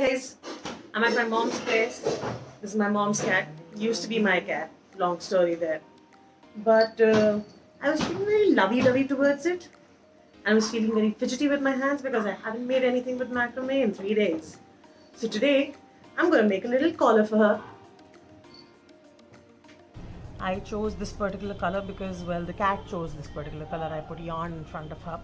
guys, I'm at my mom's place. This is my mom's cat. Used to be my cat. Long story there. But I was feeling very lovey-dovey towards it. I was feeling very fidgety with my hands because I hadn't made anything with macrame in 3 days. So today, I'm going to make a little collar for her. I chose this particular color because, well, the cat chose this particular color. I put yarn in front of her.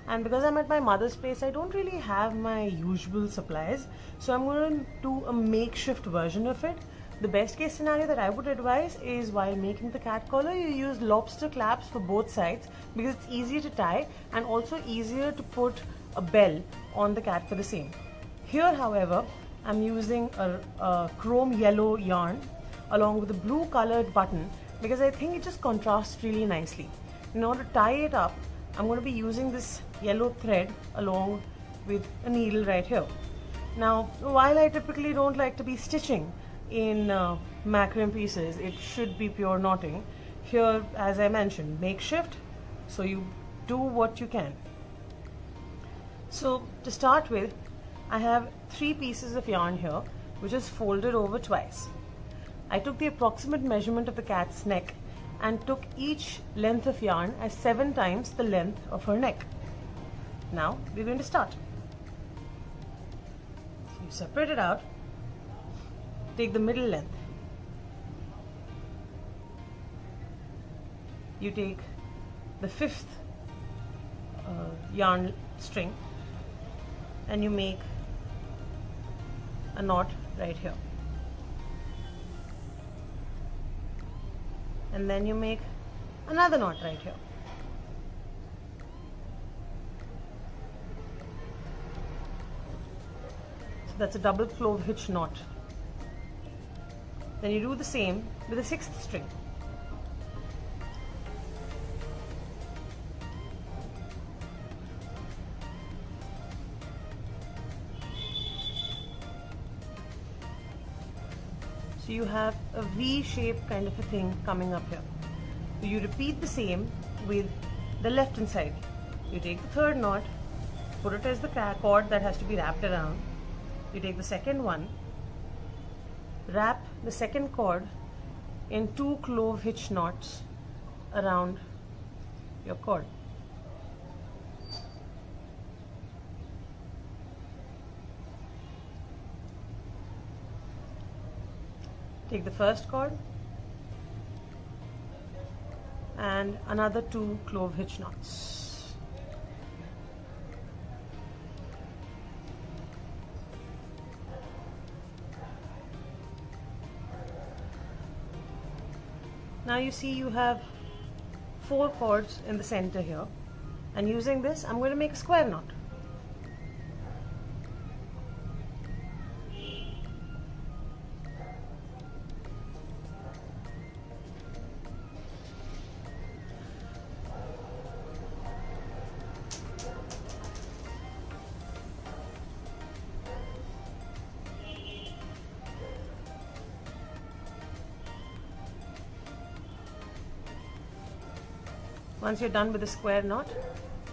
And because I'm at my mother's place, I don't really have my usual supplies. So I'm going to do a makeshift version of it. The best case scenario that I would advise is while making the cat collar, you use lobster claps for both sides because it's easier to tie and also easier to put a bell on the cat for the same. Here, however, I'm using a chrome yellow yarn along with a blue colored button because I think it just contrasts really nicely. In order to tie it up, I'm going to be using this yellow thread along with a needle right here. Now, while I typically don't like to be stitching in macrame pieces, it should be pure knotting. Here, as I mentioned, makeshift, so you do what you can. So to start with, I have 3 pieces of yarn here which is folded over twice. I took the approximate measurement of the cat's neck and took each length of yarn as 7 times the length of her neck. Now we're going to start. So you separate it out, take the middle length, you take the 5th yarn string and you make a knot right here. And then you make another knot right here. So that's a double clove hitch knot. Then you do the same with the 6th string. So you have a V-shaped kind of a thing coming up here. So you repeat the same with the left hand side. You take the 3rd knot, put it as the cord that has to be wrapped around. You take the 2nd one, wrap the 2nd cord in 2 clove hitch knots around your cord. Take the 1st cord and another 2 clove hitch knots. Now you see you have 4 cords in the center here, and using this I'm going to make a square knot. Once you're done with the square knot,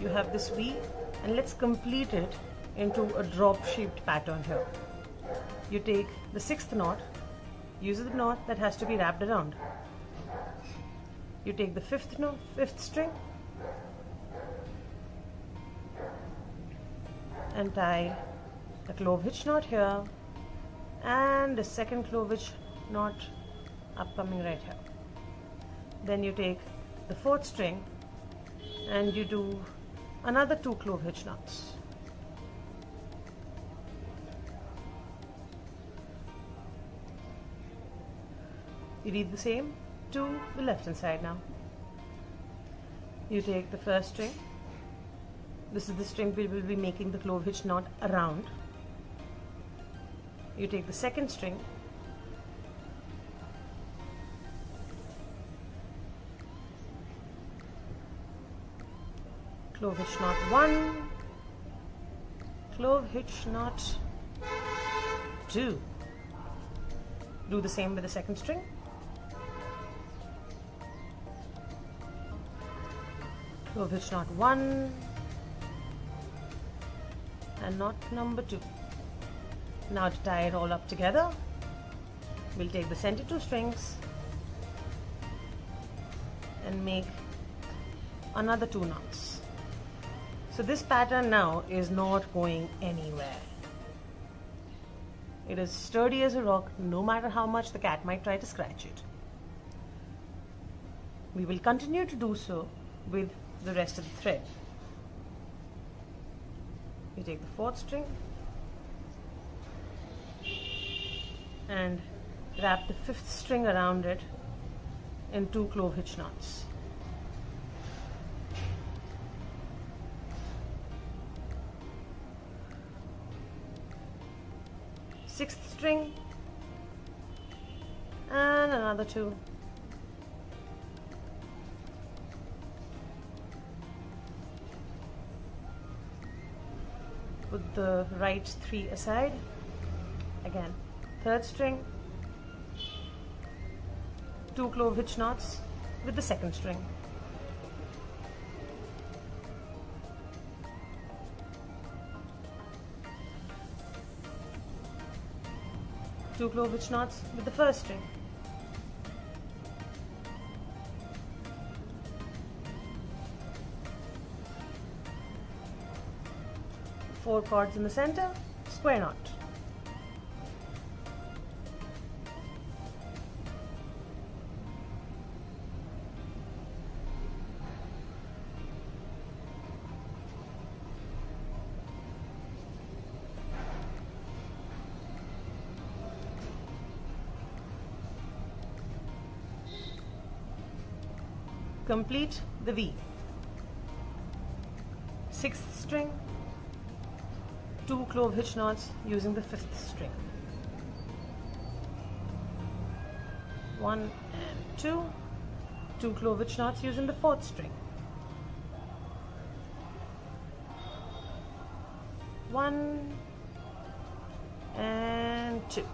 you have this V, and let's complete it into a drop-shaped pattern here. You take the 6th knot, use the knot that has to be wrapped around. You take the 5th string and tie a clove hitch knot here and the 2nd clove hitch knot upcoming right here. Then you take the 4th string and you do another 2 clove hitch knots. You read the same to the left hand side now. You take the 1st string. This is the string we will be making the clove hitch knot around. You take the 2nd string, clove hitch knot 1, clove hitch knot 2. Do the same with the 2nd string. Clove hitch knot 1 and knot number 2. Now to tie it all up together, we'll take the center 2 strings and make another 2 knots. So this pattern now is not going anywhere. It is sturdy as a rock, no matter how much the cat might try to scratch it. We will continue to do so with the rest of the thread. You take the 4th string and wrap the 5th string around it in 2 clove hitch knots. Sixth string and another 2. Put the right 3 aside. Again, 3rd string, 2 clove hitch knots with the 2nd string. Two clove hitch knots with the 1st string. Four cords in the center, square knot. Complete the V. 6th string, 2 clove hitch knots using the 5th string. 1 and 2, 2 clove hitch knots using the 4th string. 1 and 2.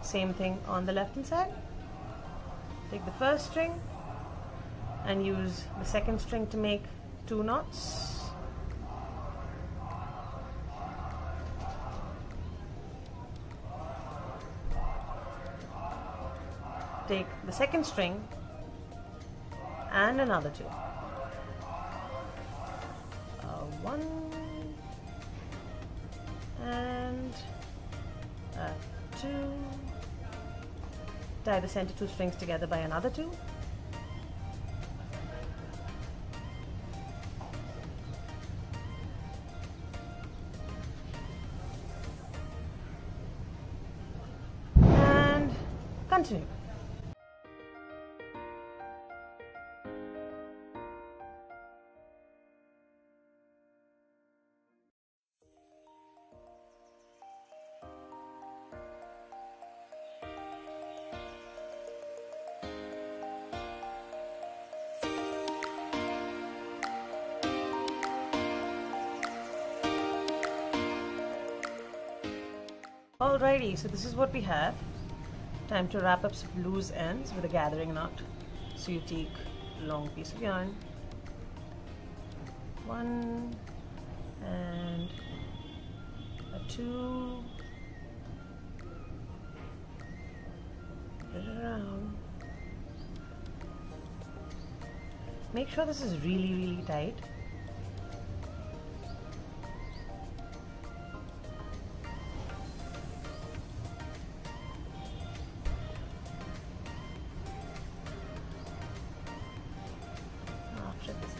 Same thing on the left hand side. Take the 1st string and use the 2nd string to make 2 knots. Take the 2nd string and another 2. 1 and 2. Tie the center 2 strings together by another 2. And continue. Alrighty, so this is what we have. Time to wrap up some loose ends with a gathering knot. So you take a long piece of yarn, 1 and a 2, get it around. Make sure this is really tight.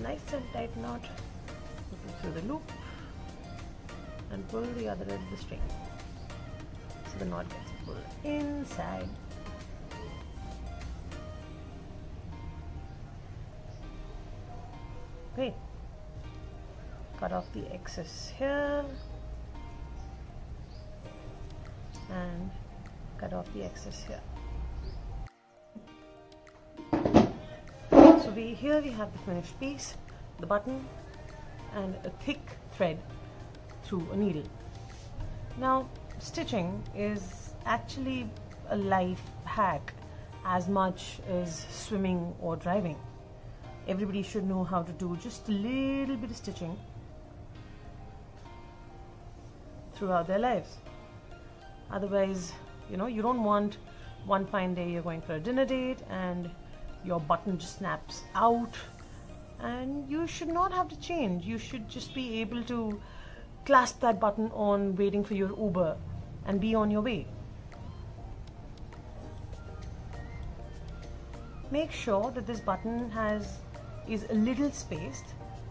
Nice and tight knot, put it through the loop and pull the other end of the string so the knot gets pulled inside. Okay, cut off the excess here and cut off the excess here. So here we have the finished piece, the button and a thick thread through a needle. Now stitching is actually a life hack as much as swimming or driving. Everybody should know how to do just a little bit of stitching throughout their lives. Otherwise, you don't want one fine day you're going for a dinner date and your button just snaps out, and you should not have to change. You should just be able to clasp that button on waiting for your Uber and be on your way. Make sure that this button is a little spaced.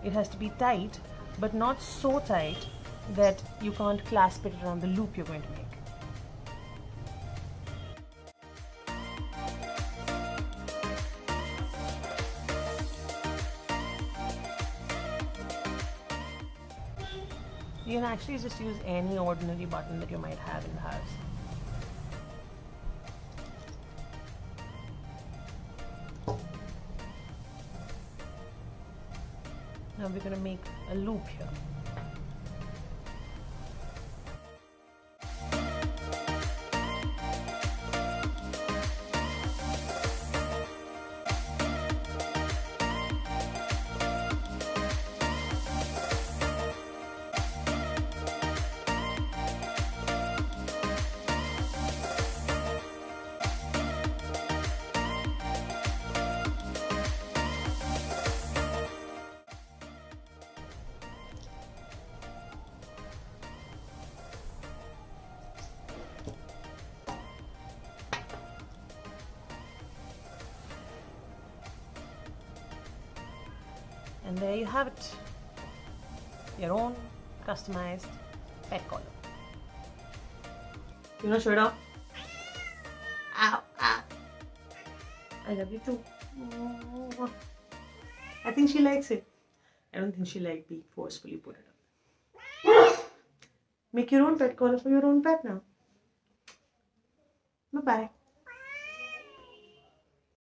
It has to be tight, but not so tight that you can't clasp it around the loop you're going to make. You can actually just use any ordinary button that you might have in the house. Now we're going to make a loop here. And there you have it, your own customized pet collar. You know, show it off. Ow, ow. I love you too. I think she likes it. I don't think she liked being forcefully put it up. Make your own pet collar for your own pet now. Bye-bye.